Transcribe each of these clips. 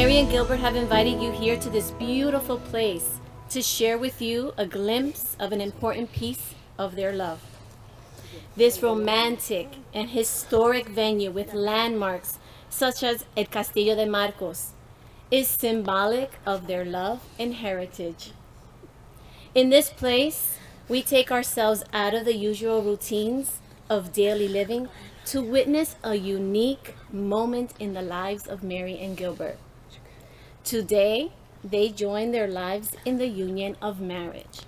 Mary and Gilbert have invited you here to this beautiful place to share with you a glimpse of an important piece of their love. This romantic and historic venue with landmarks such as El Castillo de Marcos is symbolic of their love and heritage. In this place, we take ourselves out of the usual routines of daily living to witness a unique moment in the lives of Mary and Gilbert. Today, they join their lives in the union of marriage.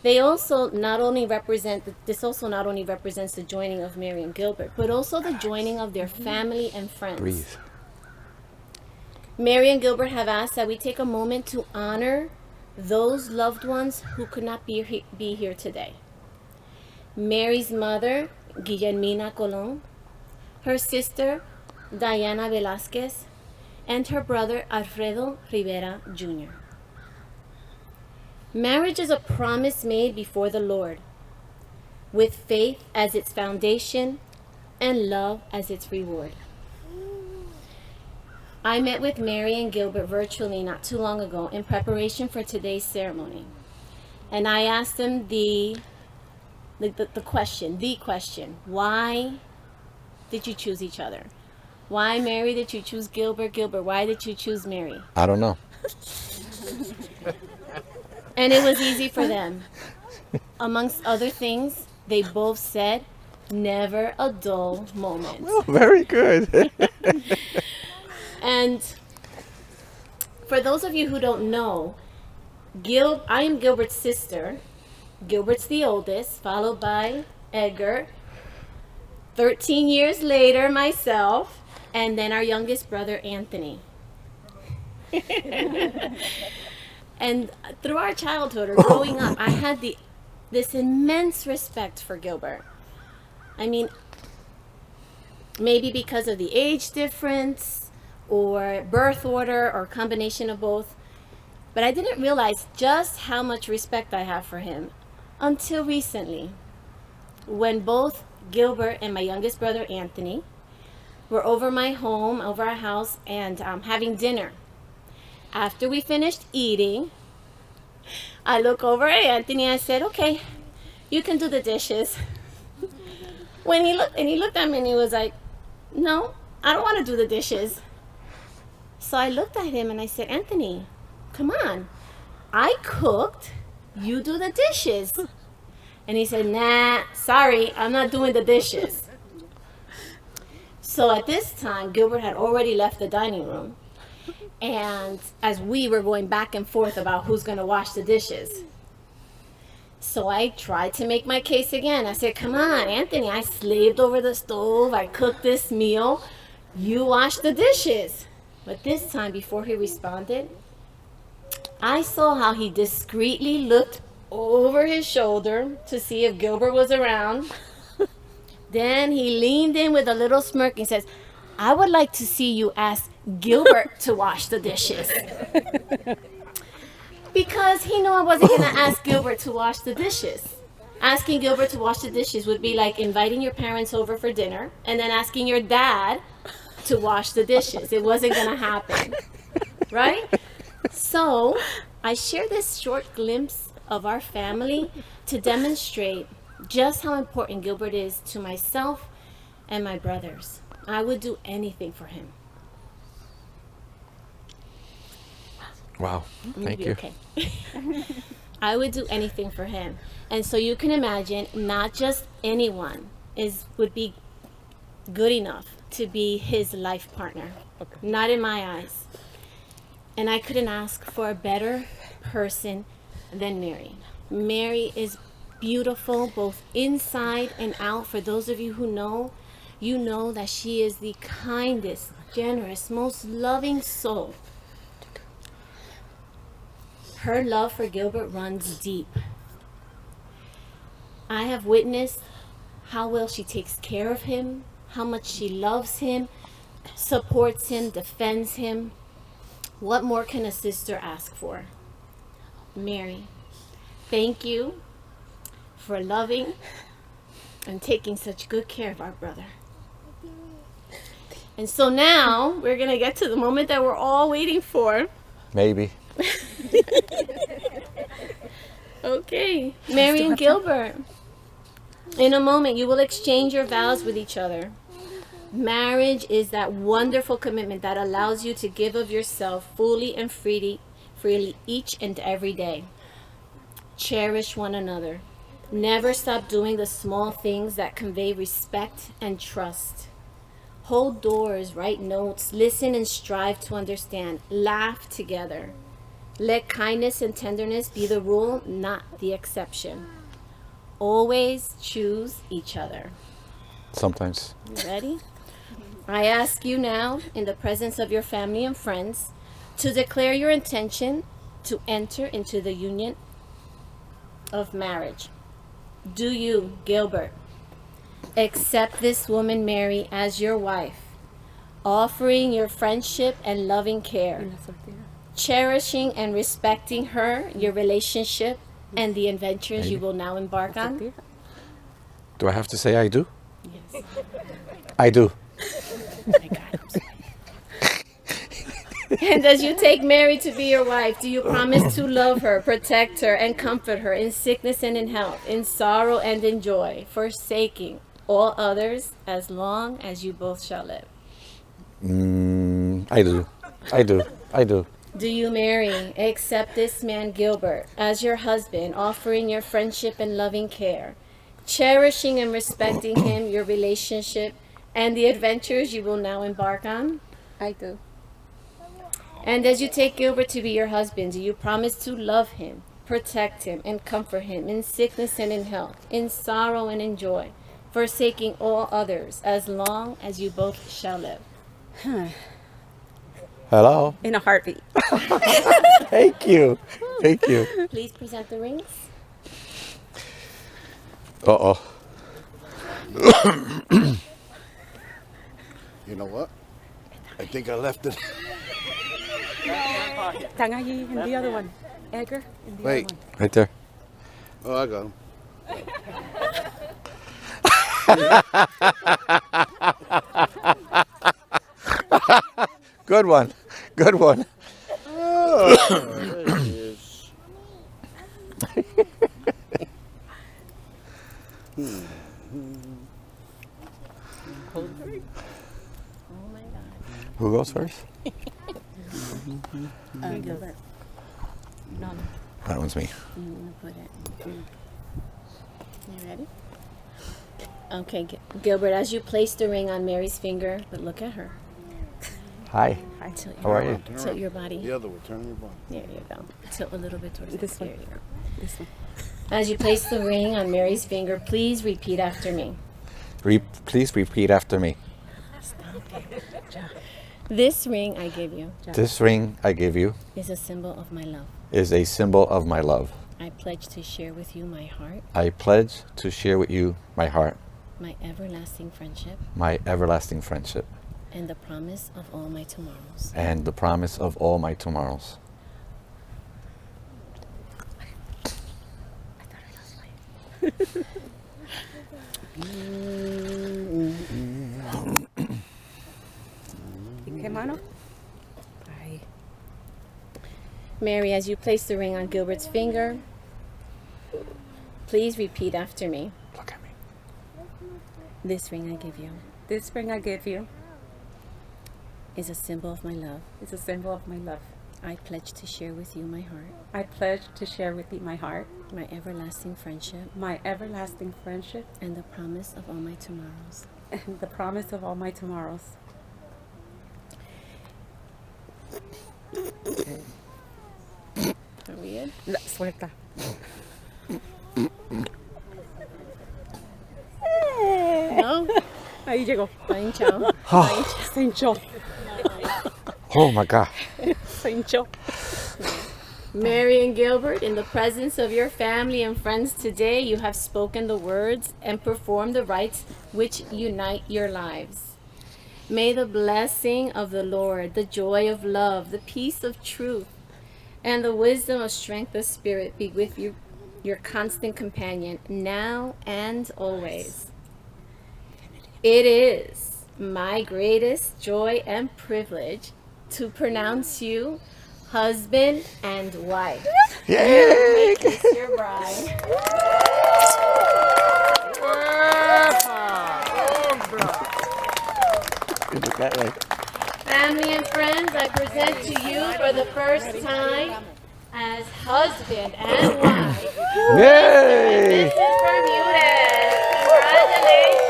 This also not only represents the joining of Mary and Gilbert, but also the joining of their family and friends. Breathe. Mary and Gilbert have asked that we take a moment to honor those loved ones who could not be here today. Mary's mother, Guillermina Colón, her sister, Diana Velázquez, and her brother, Alfredo Rivera Jr. Marriage is a promise made before the Lord, with faith as its foundation and love as its reward. I met with Mary and Gilbert virtually not too long ago in preparation for today's ceremony. And I asked them the question, why did you choose each other? Why, Mary, did you choose Gilbert? Gilbert, why did you choose Mary? I don't know. And it was easy for them. Amongst other things, they both said, never a dull moment. Oh, very good. And for those of you who don't know, I am Gilbert's sister. Gilbert's the oldest, followed by Edgar. 13 years later, myself, and then our youngest brother, Anthony. And through our childhood or growing up, I had this immense respect for Gilbert. I mean, maybe because of the age difference or birth order or combination of both, but I didn't realize just how much respect I have for him until recently, when both Gilbert and my youngest brother, Anthony, were over our house, and having dinner. After we finished eating, I look over at Anthony and I said, okay, you can do the dishes. He looked at me and he was like, no, I don't want to do the dishes. So I looked at him and I said, Anthony, come on. I cooked, you do the dishes. And he said, nah, sorry, I'm not doing the dishes. So at this time, Gilbert had already left the dining room. And as we were going back and forth about who's going to wash the dishes. So I tried to make my case again. I said, come on, Anthony, I slaved over the stove. I cooked this meal. You wash the dishes. But this time, before he responded, I saw how he discreetly looked over his shoulder to see if Gilbert was around. Then he leaned in with a little smirk and says, I would like to see you ask Gilbert to wash the dishes. Because he knew I wasn't going to ask Gilbert to wash the dishes. Asking Gilbert to wash the dishes would be like inviting your parents over for dinner and then asking your dad to wash the dishes. It wasn't going to happen. Right? So I share this short glimpse of our family to demonstrate just how important Gilbert is to myself and my brothers. I would do anything for him. Wow. Thank you. Okay. I would do anything for him. And so you can imagine, not just anyone would be good enough to be his life partner. Okay. Not in my eyes. And I couldn't ask for a better person than Mary. Mary is beautiful both inside and out. For those of you who know, you know that she is the kindest, generous, most loving soul. Her love for Gilbert runs deep. I have witnessed how well she takes care of him, how much she loves him, supports him, defends him. What more can a sister ask for? Mary, thank you for loving and taking such good care of our brother. And so now we're going to get to the moment that we're all waiting for. Maybe. Okay. Mary and Gilbert. In a moment, you will exchange your vows with each other. Marriage is that wonderful commitment that allows you to give of yourself fully and freely each and every day. Cherish one another. Never stop doing the small things that convey respect and trust. Hold doors, write notes, listen and strive to understand. Laugh together. Let kindness and tenderness be the rule, not the exception. Always choose each other. Sometimes. You ready? I ask you now, in the presence of your family and friends, to declare your intention to enter into the union of marriage. Do you, Gilbert, accept this woman, Mary, as your wife, offering your friendship and loving care, cherishing and respecting her, your relationship, and the adventures you will now embark on? Do I have to say I do? Yes. I do. Oh my God, I'm sorry. And as you take Mary to be your wife, do you promise to love her, protect her, and comfort her in sickness and in health, in sorrow and in joy, forsaking all others as long as you both shall live? I do. I do. I do. Do you, Mary, accept this man Gilbert as your husband, offering your friendship and loving care, cherishing and respecting him, your relationship, and the adventures you will now embark on? I do. And as you take Gilbert to be your husband, do you promise to love him, protect him, and comfort him in sickness and in health, in sorrow and in joy, forsaking all others as long as you both shall live? Hello. In a heartbeat. Thank you. Thank you. Please present the rings. Uh-oh. You know what? I think I left it. Tangayi and the other one. Edgar and the Wait. other one. Right there. Oh, I got him. Good one. Good one. Oh, there it is. Oh my God. Who goes first? Gilbert. No, That one's me. I'm gonna put it. You ready? Okay, Gilbert, as you place the ring on Mary's finger, but look at her. Hi. Tilt How are you? Tilt your body. The other one, turn your body. There you go. Tilt a little bit towards This There one. you go. This one. As you place the ring on Mary's finger, please repeat after me. Please repeat after me. This ring I give you This ring I give you is a symbol of my love. is a symbol of my love. I pledge to share with you my heart, I pledge to share with you my heart, my everlasting friendship, my everlasting friendship, and the promise of all my tomorrows. and the promise of all my tomorrows. ¿Qué mano? Ay. Mary, as you place the ring on Gilbert's finger, please repeat after me. Look at me. This ring I give you This ring I give you is a symbol of my love. is a symbol of my love. I pledge to share with you my heart, I pledge to share with you my heart, my everlasting friendship, my everlasting friendship, and the promise of all my tomorrows. and the promise of all my tomorrows. Are we good? La suelta. No? Ahí llegó. Está hinchado. Se hinchó. Oh my God. Se hinchó. Mary and Gilbert, in the presence of your family and friends today, you have spoken the words and performed the rites which unite your lives. May the blessing of the Lord, the joy of love, the peace of truth, and the wisdom of strength of spirit be with you, your constant companion, now and always. It is my greatest joy and privilege to pronounce you husband and wife. Yay! Make this your bride. Family and friends, I present to you for the first time as husband and wife, Yay! Mrs. Bermudez. Congratulations.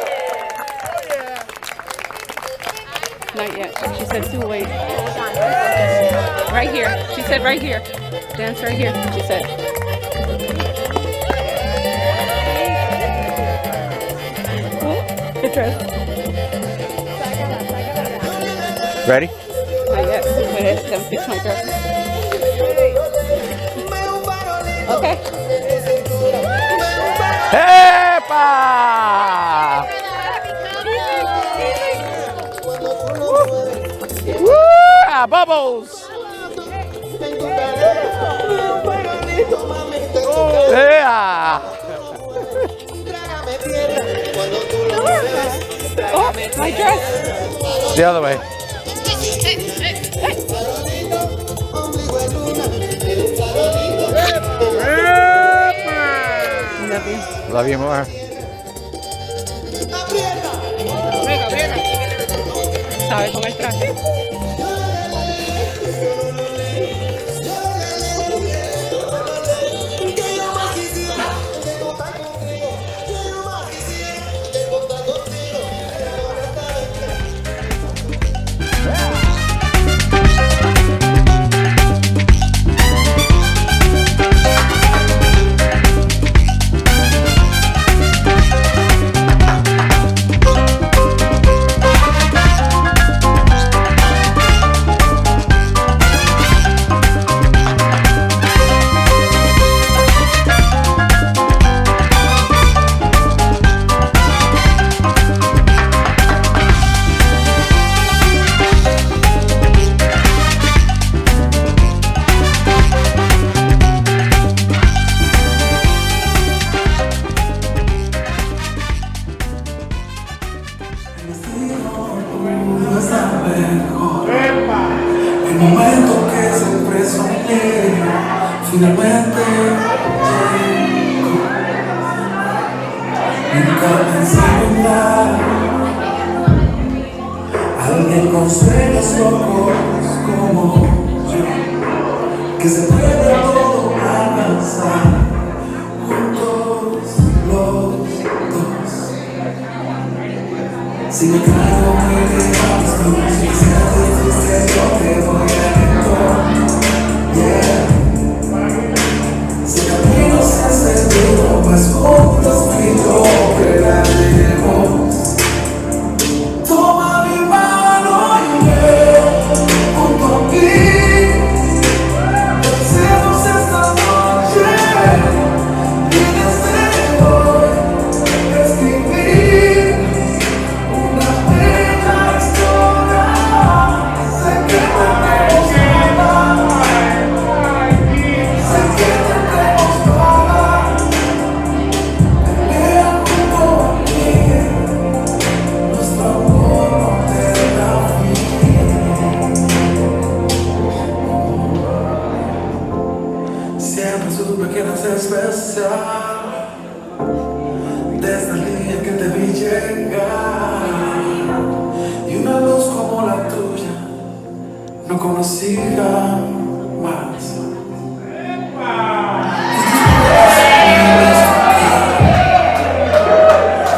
Not yet. She said to wait. Right here. She said right here. Dance right here. She said. Good dress. Ready? Not yet. Wait, don't fix my dress. Okay. Epa! Woo! Ah, bubbles! Yeah! Oh, my dress. The other way. Love you. Love you more. ¿Sabe con el traje? El momento que siempre soñé finalmente llegó. Nunca pensé encontrar a alguien con sueños locos como yo, que se puede todo alcanzar juntos los dos. Si me caigo me dejas tú, si me sientes triste yo te voy alento, yeah. Si camino se hace duro, pues juntos tú y yo crearemos. Toma mi mano y ven junto a mí, pensemos esta noche y desde hoy escribir una bella historia. Sé que tendremos nada, sé que tendremos nada. Pelea junto a mí, nuestro amor no tendrá fin. Siempre supe que eras especial, desde el día que te vi llegar, y una luz como la tuya no conocía más.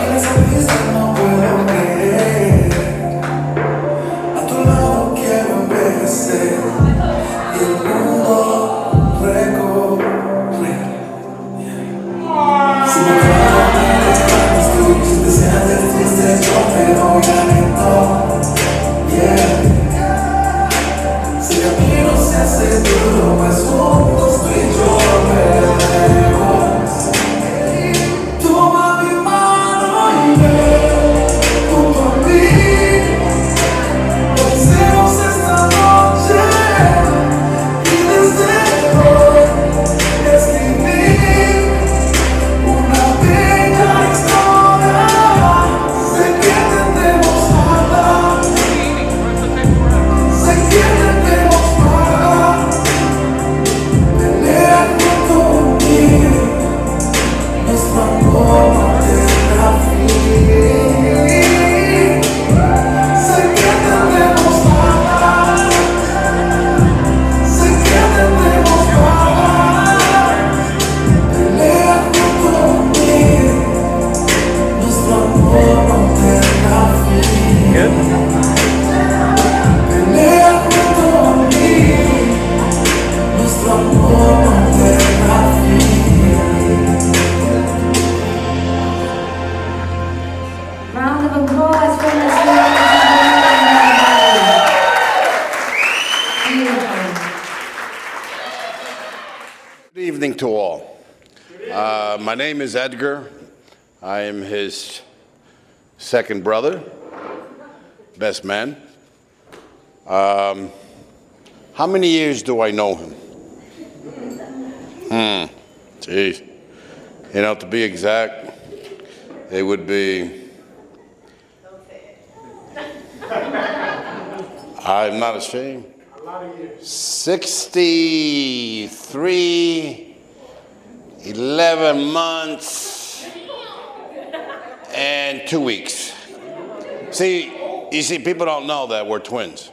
Y en esa vista no puedo creer, a tu lado quiero envejecer y el mundo recorrer. Si me quedo detrás tú, si te sientes triste yo te doy aliento, yeah. Si el camino se hace duro, pues juntos tú y yo veremos. Toma mi mano y ven junto a mí, pensemos esta noche y desde hoy escribir una bella historia. Sé que tendremos nada, Round of applause for Mr. Good evening to all. My name is Edgar. I am his second brother, best man. How many years do I know him? Geez. You know, to be exact, it would be... I'm not ashamed. 63, 11 months, and 2 weeks. You see, people don't know that we're twins.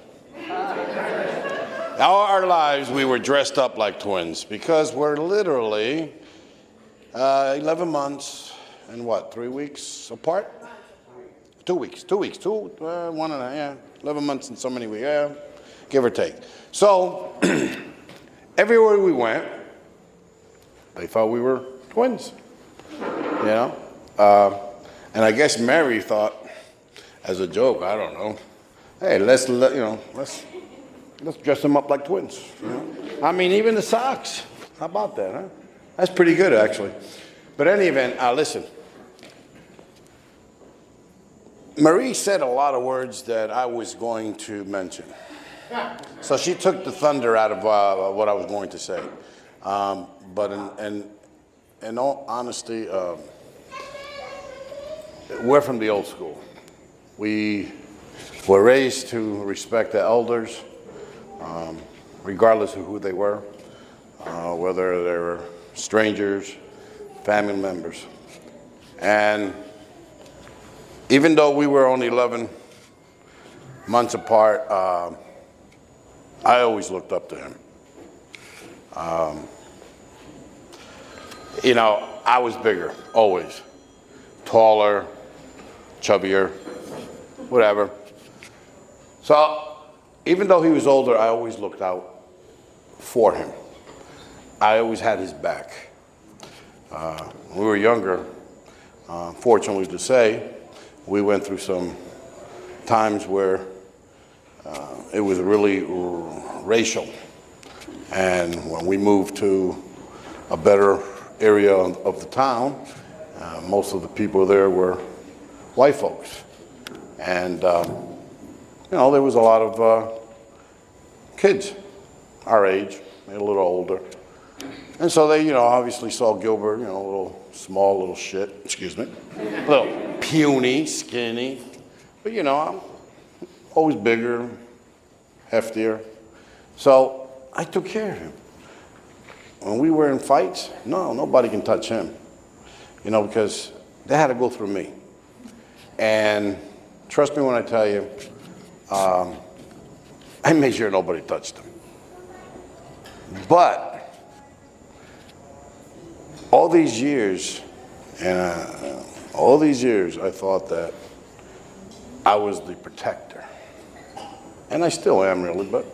All our lives, we were dressed up like twins because we're literally 11 months and what, 3 weeks apart? 2 weeks, 1 and a half, yeah, 11 months and so many weeks, yeah, give or take. So, everywhere we went, they thought we were twins, you know? And I guess Mary thought, as a joke, I don't know, hey, let's dress them up like twins, you know? I mean, even the socks, how about that, huh? That's pretty good, actually. But in any event, listen. Marie said a lot of words that I was going to mention. So she took the thunder out of what I was going to say. But in all honesty, we're from the old school. We were raised to respect the elders, regardless of who they were, whether they were strangers, family members. And even though we were only 11 months apart, I always looked up to him. You know, I was bigger, always. Taller, chubbier, whatever. So even though he was older, I always looked out for him. I always had his back. When we were younger, fortunately to say, we went through some times where it was really racial. And when we moved to a better area of the town, most of the people there were white folks. And, you know, there was a lot of kids our age, maybe a little older. And so they, you know, obviously saw Gilbert, you know, a little small little shit, excuse me, a little puny, skinny, but you know, I'm always bigger, heftier. So I took care of him. When we were in fights, nobody can touch him, you know, because they had to go through me. And trust me when I tell you, I made sure nobody touched him. But all these years, I thought that I was the protector. And I still am really, but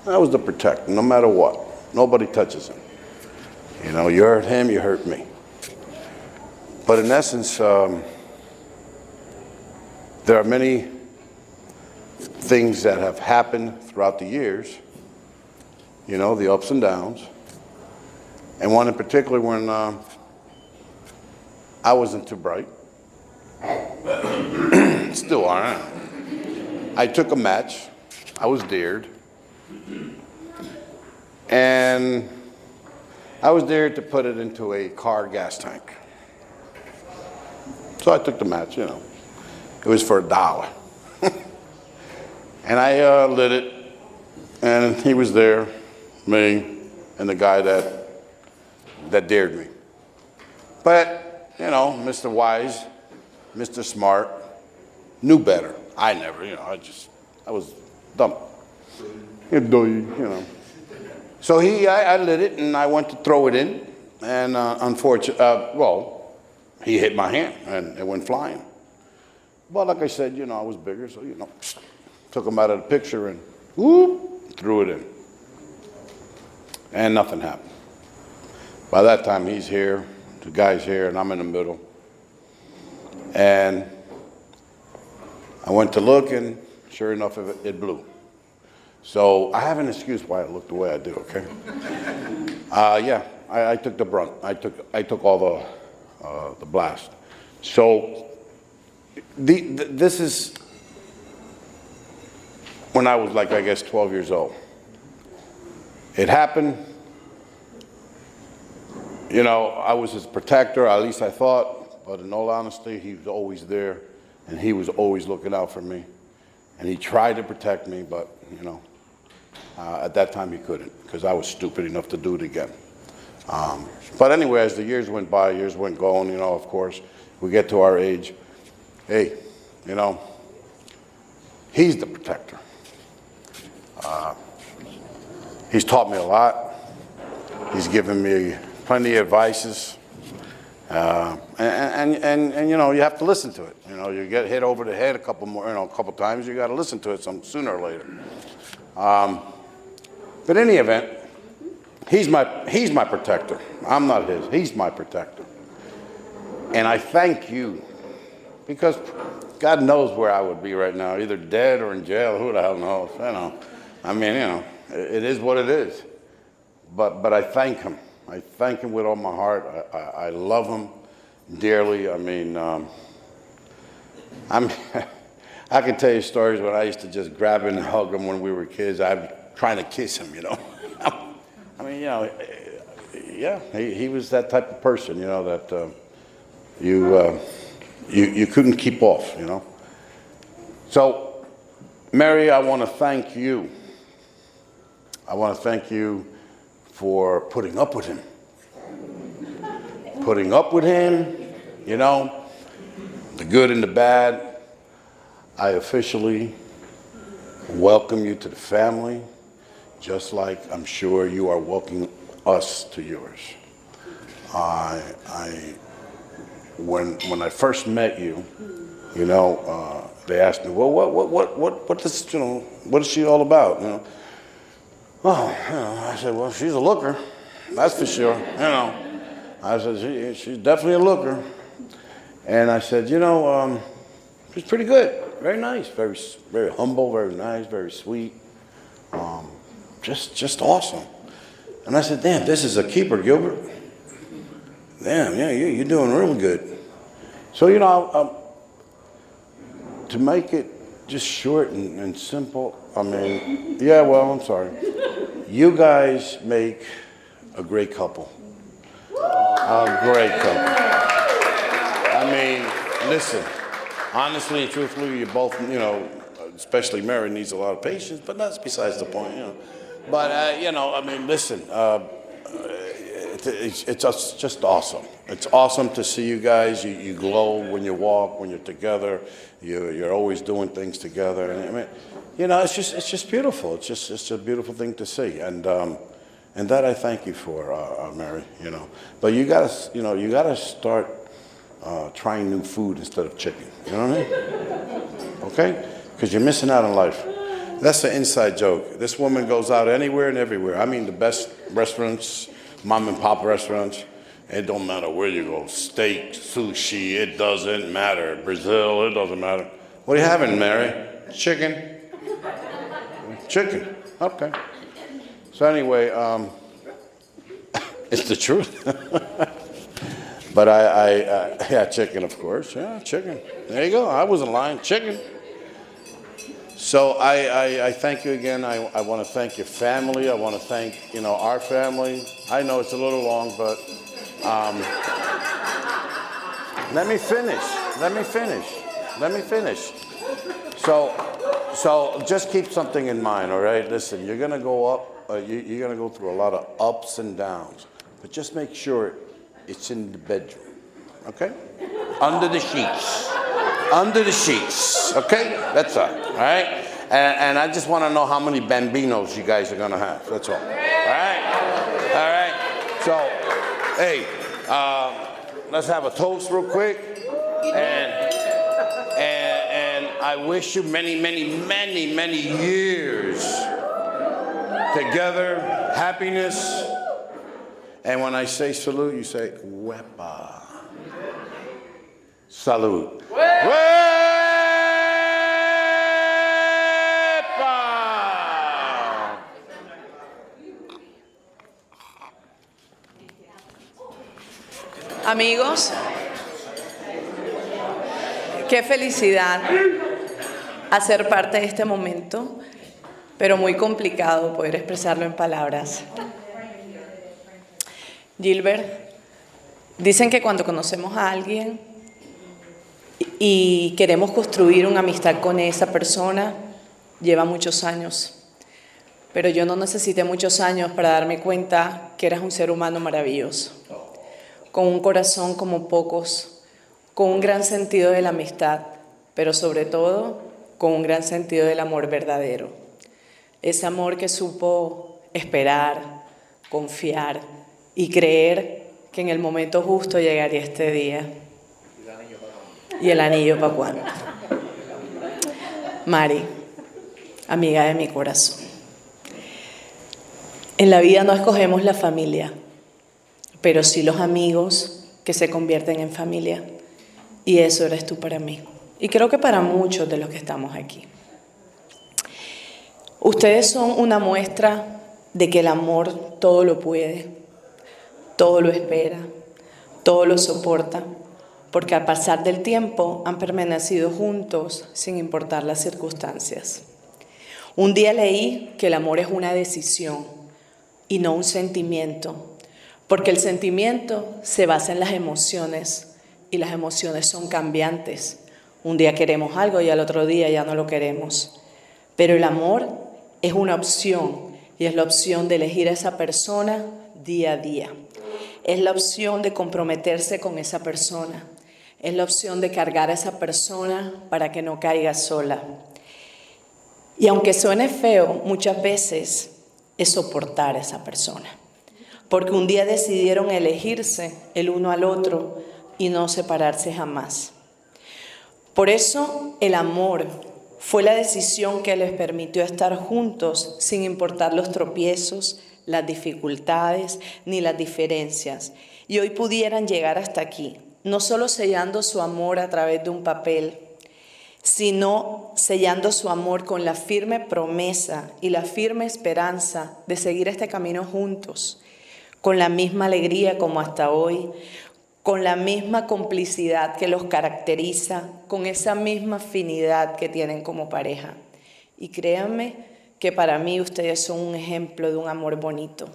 I was the protector, no matter what. Nobody touches him. You know, you hurt him, you hurt me. But in essence, there are many things that have happened throughout the years, you know, the ups and downs. And one in particular when I wasn't too bright. Still aren't. I took a match. I was dared. And I was dared to put it into a car gas tank. So I took the match, you know. It was for $1. And I lit it. And he was there, me, and the guy that dared me. But, you know, Mr. Wise, Mr. Smart, knew better. I never, you know, I was dumb. You know. So I lit it and I went to throw it in. And unfortunately, he hit my hand and it went flying. But like I said, you know, I was bigger, so, you know, took him out of the picture and whoop, threw it in. And nothing happened. By that time, he's here, the guy's here, and I'm in the middle. And I went to look, and sure enough, it blew. So I have an excuse why I look the way I do, okay? Yeah, I took the brunt. I took all the blast. So this is when I was like, I guess, 12 years old. It happened. You know, I was his protector, at least I thought, but in all honesty, he was always there, and he was always looking out for me. And he tried to protect me, but, you know, at that time he couldn't, because I was stupid enough to do it again. But anyway, as the years went by, years went going, you know, of course, we get to our age. Hey, you know, he's the protector. He's taught me a lot. He's given me plenty of advices. And you know, you have to listen to it. You know, you get hit over the head a couple times, you got to listen to it sooner or later. But in any event, he's my protector. I'm not his. He's my protector. And I thank you, because God knows where I would be right now, either dead or in jail. Who the hell knows? You know, I mean, you know, it is what it is. But I thank him. I thank him with all my heart. I love him dearly. I mean, I can tell you stories when I used to just grab him and hug him when we were kids. I'm trying to kiss him, you know. I mean, you know, yeah, he was that type of person, you know, that you couldn't keep off, you know. So, Mary, I want to thank you. I want to thank you for putting up with him. Putting up with him, you know, the good and the bad. I officially welcome you to the family, just like I'm sure you are welcoming us to yours. When I first met you, you know, they asked me, well, what is she all about, you know? Well, you know, I said, well, she's a looker, that's for sure, you know. I said, she's definitely a looker. And I said, you know, she's pretty good, very nice, very, very humble, very nice, very sweet, just awesome. And I said, damn, this is a keeper, Gilbert. Damn, yeah, you're doing really good. So, you know, to make it just short and simple, I mean, yeah, well, I'm sorry. You guys make a great couple. A great couple. I mean, listen, honestly and truthfully, you both, you know, especially Mary needs a lot of patience, but that's besides the point, you know. But, you know, I mean, listen, it's just awesome. It's awesome to see you guys. You glow when you walk, when you're together. You're always doing things together. And I mean, you know, it's just beautiful. It's just a beautiful thing to see. And that I thank you for, Mary. You know, but you gotta start trying new food instead of chicken. You know what I mean? Okay? Because you're missing out on life. That's an inside joke. This woman goes out anywhere and everywhere. I mean, the best restaurants, mom and pop restaurants. It don't matter where you go. Steak, sushi, it doesn't matter. Brazil, it doesn't matter. What are you having, Mary? Chicken. Chicken. Okay. So anyway, it's the truth. But yeah, chicken, of course. Yeah, chicken. There you go. I wasn't lying. Chicken. So I thank you again. I want to thank your family. I want to thank, you know, our family. I know it's a little long, but let me finish. So just keep something in mind, all right? Listen, you're gonna go up. You're gonna go through a lot of ups and downs, but just make sure it's in the bedroom, okay? Under the sheets. Under the sheets, okay? That's all right? And I just want to know how many bambinos you guys are going to have. That's all. All right? So, hey, let's have a toast real quick. And I wish you many, many, many, many years together, happiness. And when I say salute, you say, Wepa. Salute. Amigos, qué felicidad hacer parte de este momento, pero muy complicado poder expresarlo en palabras. Gilbert, dicen que cuando conocemos a alguien y queremos construir una amistad con esa persona, lleva muchos años. Pero yo no necesité muchos años para darme cuenta que eras un ser humano maravilloso, con un corazón como pocos, con un gran sentido de la amistad, pero sobre todo con un gran sentido del amor verdadero. Ese amor que supo esperar, confiar y creer que en el momento justo llegaría este día. ¿Y el anillo para cuándo? Mari, amiga de mi corazón. En la vida no escogemos la familia, pero sí los amigos que se convierten en familia. Y eso eres tú para mí. Y creo que para muchos de los que estamos aquí. Ustedes son una muestra de que el amor todo lo puede, todo lo espera, todo lo soporta, porque al pasar del tiempo han permanecido juntos sin importar las circunstancias. Un día leí que el amor es una decisión y no un sentimiento, porque el sentimiento se basa en las emociones y las emociones son cambiantes. Un día queremos algo y al otro día ya no lo queremos. Pero el amor es una opción y es la opción de elegir a esa persona día a día. Es la opción de comprometerse con esa persona. Es la opción de cargar a esa persona para que no caiga sola. Y aunque suene feo, muchas veces es soportar a esa persona. Porque un día decidieron elegirse el uno al otro y no separarse jamás. Por eso el amor fue la decisión que les permitió estar juntos sin importar los tropiezos, las dificultades ni las diferencias. Y hoy pudieran llegar hasta aquí, no solo sellando su amor a través de un papel, sino sellando su amor con la firme promesa y la firme esperanza de seguir este camino juntos, con la misma alegría como hasta hoy, con la misma complicidad que los caracteriza, con esa misma afinidad que tienen como pareja. Y créanme que para mí ustedes son un ejemplo de un amor bonito.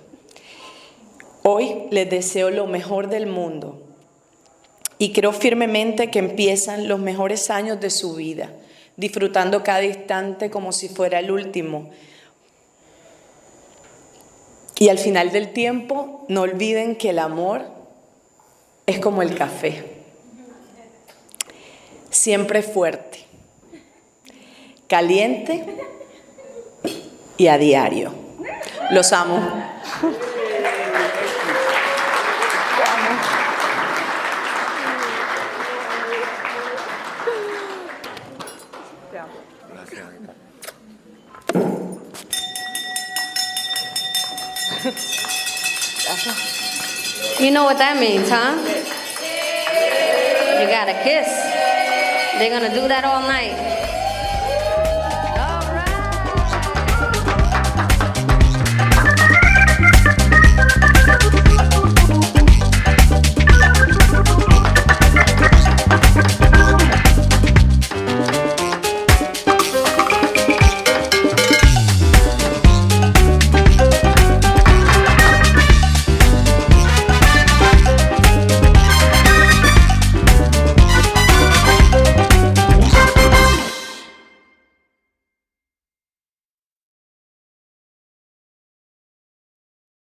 Hoy les deseo lo mejor del mundo. Y creo firmemente que empiezan los mejores años de su vida, disfrutando cada instante como si fuera el último. Y al final del tiempo, no olviden que el amor es como el café. Siempre fuerte, caliente y a diario. Los amo. You know what that means, huh? You gotta kiss. They're gonna do that all night.